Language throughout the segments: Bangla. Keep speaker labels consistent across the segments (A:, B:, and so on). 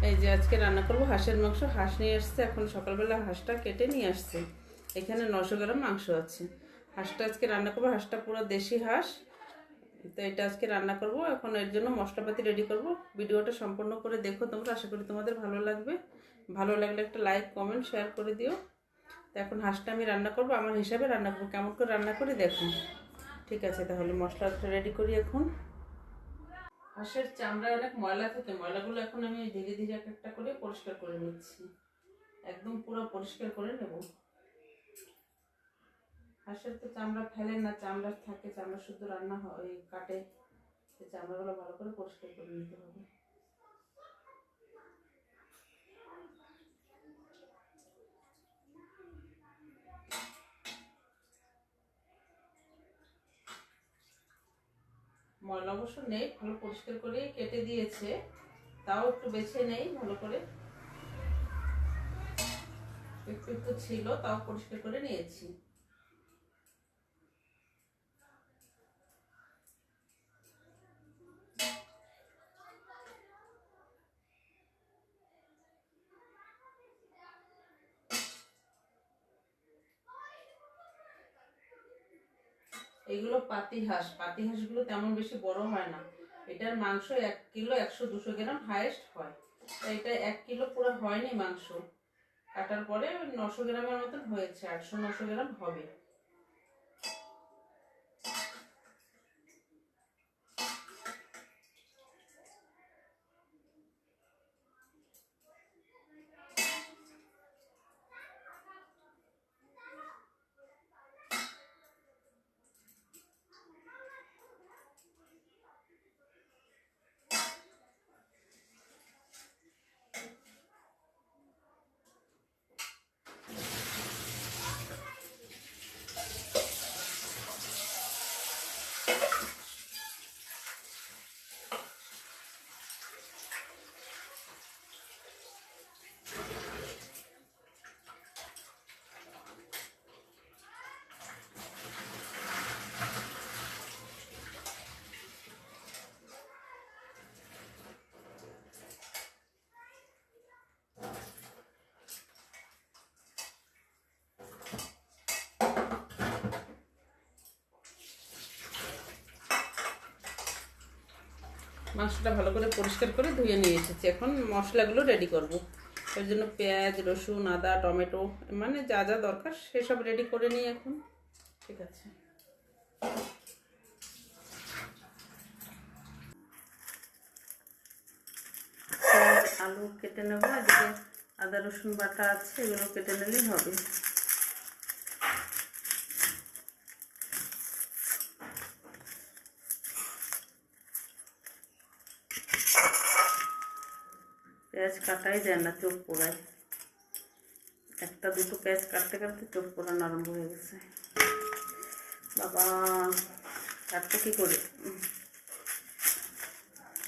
A: এই যে আজকে রান্না করব হাঁসের মাংস। হাঁস নিয়ে আসছে, এখন সকালবেলা হাঁসটা কেটে নিয়ে আসছে। এখানে 900 গ্রাম মাংস আছে। হাঁসটা আজকে রান্না করবো, হাঁসটা পুরো দেশি হাঁস। তো এটা আজকে রান্না করব। এখন এর জন্য মশলাপাতি রেডি করব। ভিডিওটা সম্পূর্ণ করে দেখো তোমরা, আশা করি তোমাদের ভালো লাগবে। ভালো লাগলে একটা লাইক কমেন্ট শেয়ার করে দিও। তো এখন হাঁসটা আমি রান্না করব, আমার হিসাবে রান্না করবো, কেমন করে রান্না করি দেখো। ঠিক আছে, তাহলে মশলাটা রেডি করি। এখন হাঁসের চামড়ায় অনেক ময়লা থাকে, ময়লাগুলো এখন আমি ধীরে ধীরে এক একটা করে পরিষ্কার করে নিচ্ছি। একদম পুরো পরিষ্কার করে নেব। হাঁসের তো চামড়া ফেলে না, চামড়া থাকে, চামড়া শুদ্ধ রান্না হয় কাটে। সেই চামড়াগুলো ভালো করে পরিষ্কার করে নিতে হবে। ময়লা অবশ্য নেই, ভালো পরিষ্কার করে কেটে দিয়েছে, তাও একটু বেছে নেই ভালো করে। একটু একটু ছিল, তাও পরিষ্কার করে নিয়েছি। এগুলো পাতি হাঁস। পাতি হাঁসগুলো তেমন বেশি বড় হয় না। এটার মাংস 1 কিলো 100-200 গ্রাম হাইয়েস্ট হয়। এটা 1 কিলো পুরো হয়নি মাংস। কাটার পরে 900 গ্রামের মতন হয়েছে, 800-900 গ্রাম হবে। মাংসটা ভালো করে পরিষ্কার করে ধুয়ে নিয়ে এসেছি। এখন মশলাগুলো রেডি করব। এর জন্য পেঁয়াজ, রসুন, আদা, টমেটো, মানে যা যা দরকার সেসব রেডি করে নিই এখন। ঠিক আছে, পেঁয়াজ আলু কেটে নেব। এদিকে আদা রসুন বাটা আছে, এগুলো কেটে নিলেই হবে। পেঁয়াজ কাটাই যায় না, চোখ পোড়ায়। একটা দুটো পেঁয়াজ কাটতে কাটতে চোখ পোড়ানো আরম্ভ হয়ে গেছে। বাবা, কাটতে কী করে?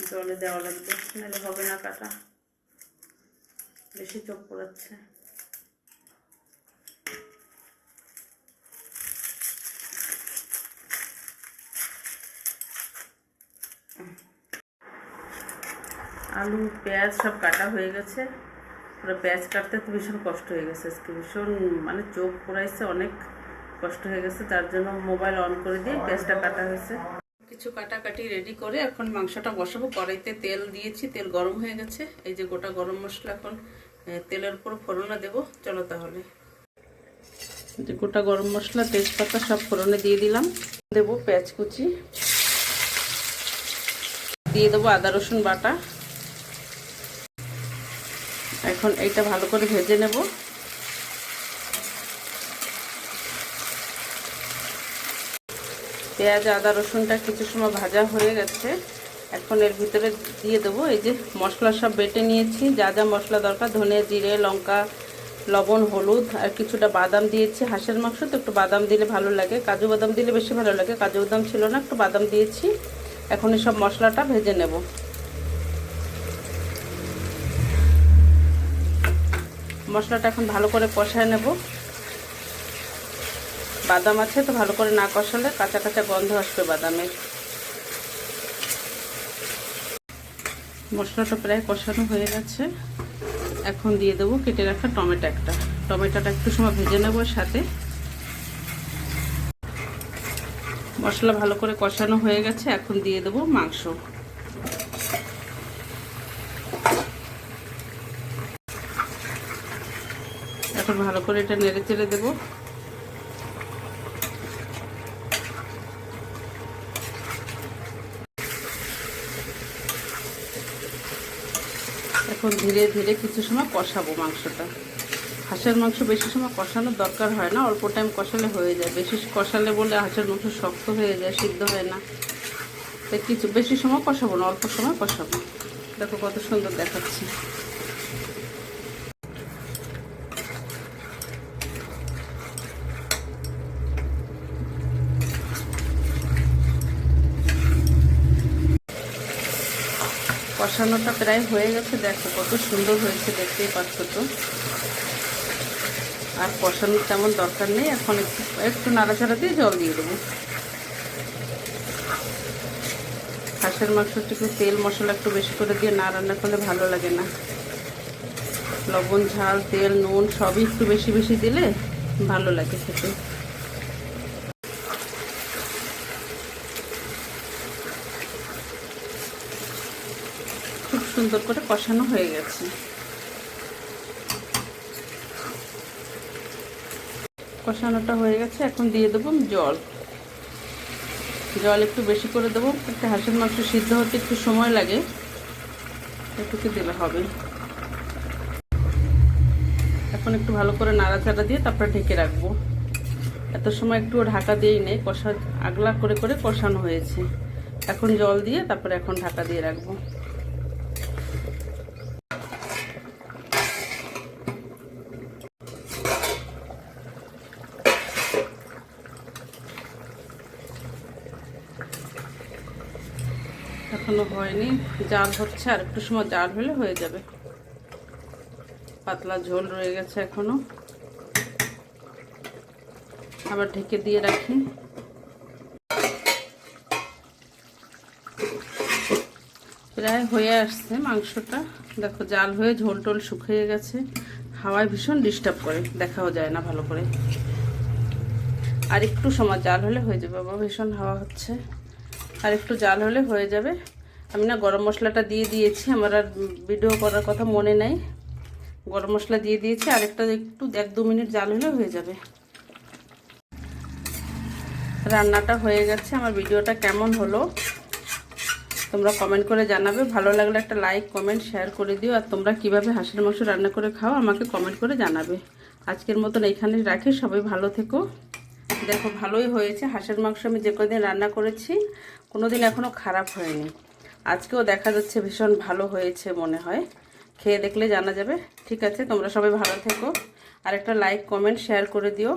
A: জলে দেওয়া লাগবে, নাহলে হবে না কাটা, বেশি চোখ পোড়াচ্ছে। আলু পেঁয়াজ সব কাটা হয়ে গেছে। পুরো পেঁয়াজ কাটতে তো ভীষণ কষ্ট হয়ে গেছে আজকে, ভীষণ মানে চোখ পোড়াইছে, অনেক কষ্ট হয়ে গেছে। তার জন্য মোবাইল অন করে দিয়ে পেঁয়াজটা কাটা হয়েছে। কিছু কাটাকাটি রেডি করে এখন মাংসটা বসাবো। কড়াইতে তেল দিয়েছি, তেল গরম হয়ে গেছে। এই যে গোটা গরম মশলা এখন তেলের উপর ফোড়নে দেবো। চলো তাহলে, যে গোটা গরম মশলা, তেজপাতা সব ফোড়নে দিয়ে দিলাম। দেবো পেঁয়াজ কুচি, দিয়ে দেবো আদা রসুন বাটা। এখন এইটা ভালো করে ভেজে নেব। পেঁয়াজ আদা রসুনটা কিছু সময় ভাজা হয়ে গেছে। এখন এর ভিতরে দিয়ে দেবো এই যে মশলা সব বেটে নিয়েছি, যা যা মশলা দরকার, ধনে জিরে লঙ্কা লবণ হলুদ আর কিছুটা বাদাম দিয়েছি। হাঁসের মাংস তো একটু বাদাম দিলে ভালো লাগে, কাজু বাদাম দিলে বেশি ভালো লাগে। কাজু বাদাম ছিল না, একটু বাদাম দিয়েছি। এখন এই সব মশলাটা ভেজে নেব। মশলাটা এখন ভালো করে কষায় নেব। বাদাম আছে তো ভালো করে না কষালে কাঁচা কাঁচা গন্ধ আসবে বাদামের। মশলাটা প্রায় কষানো হয়ে গেছে। এখন দিয়ে দেবো কেটে রাখা টমেটোটা একটু সময় ভেজে নেবো। সাথে মশলা ভালো করে কষানো হয়ে গেছে, এখন দিয়ে দেবো মাংস। এখন ভালো করে এটা নেড়ে চেড়ে দেবো। এখন ধীরে ধীরে কিছু সময় কষাবো মাংসটা। হাঁসের মাংস বেশি সময় কষানোর দরকার হয় না, অল্প টাইম কষালে হয়ে যায়। বেশি কষালে বলে হাঁসের মাংস শক্ত হয়ে যায়, সিদ্ধ হয় না। তাই কিছু বেশি সময় কষাবো না, অল্প সময় কষাবো। দেখো কত সুন্দর দেখাচ্ছে। কষানোটা প্রায় হয়ে গেছে, দেখো কত সুন্দর হয়েছে, দেখতেই পাচ্ছ তো। আর কষানোর তেমন দরকার নেই, এখন একটু নাড়াচাড়া দিয়ে জল দিয়ে দেবো। হাঁসের মাংস একটু তেল মশলা একটু বেশি করে দিয়ে না রান্না করলে ভালো লাগে না। লবণ ঝাল তেল নুন সবই একটু বেশি বেশি দিলে ভালো লাগে খেতে। খুব সুন্দর করে কষানো হয়ে গেছে। কষানোটা হয়ে গেছে, এখন দিয়ে দেবো জল একটু বেশি করে দেবো। একটা হাঁসের মাংস সিদ্ধ হতে একটু সময় লাগে, একটু দিলে হবে। এখন একটু ভালো করে নাড়াচাড়া দিয়ে তারপরে ঢেকে রাখবো। এত সময় একটু ঢাকা দিয়েই নেই, আগলা করে করে কষানো হয়েছে। এখন জল দিয়ে তারপরে এখন ঢাকা দিয়ে রাখবো। এখনো হয়নি, জাল হচ্ছে, আর একটু সময় জাল হলে হয়ে যাবে। পাতলা ঝোল রয়ে গেছে এখনো, আবার ঢেকে দিয়ে রাখি। প্রায় হয়ে আসছে মাংসটা, দেখো জাল হয়ে ঝোল টোল শুকিয়ে গেছে। হাওয়ায় ভীষণ ডিস্টার্ব করে, দেখাও যায় না ভালো করে। আর একটু সময় জাল হলে হয়ে যাবে। বাবা ভীষণ হাওয়া হচ্ছে, আর একটু জাল হলে হয়ে যাবে। আমি না গরম মশলাটা দিয়ে দিয়েছি, আমার আর ভিডিও করার কথা মনে নাই। গরম মশলা দিয়ে দিয়েছি, আর একটু 1-2 মিনিট জাল হলে হয়ে যাবে। রান্নাটা হয়ে গেছে। আমার ভিডিওটা কেমন হলো তোমরা কমেন্ট করে জানাবে। ভালো লাগলে একটা লাইক কমেন্ট শেয়ার করে দিও। আর তোমরা কিভাবে হাঁসের মাংস রান্না করে খাও আমাকে কমেন্ট করে জানাবে। আজকের মতন এইখানে রাখি, সবাই ভালো থেকো। দেখো ভালোই হয়েছে। হাঁসের মাংস আমি যে কদিন রান্না করেছি কোনোদিন এখনও খারাপ হয়নি। আজকেও দেখা যাচ্ছে ভীষণ ভালো হয়েছে মনে হয়, খেয়ে দেখলে জানা যাবে। ঠিক আছে, তোমরা সবাই ভালো থেকো, আর একটা লাইক কমেন্ট শেয়ার করে দিও।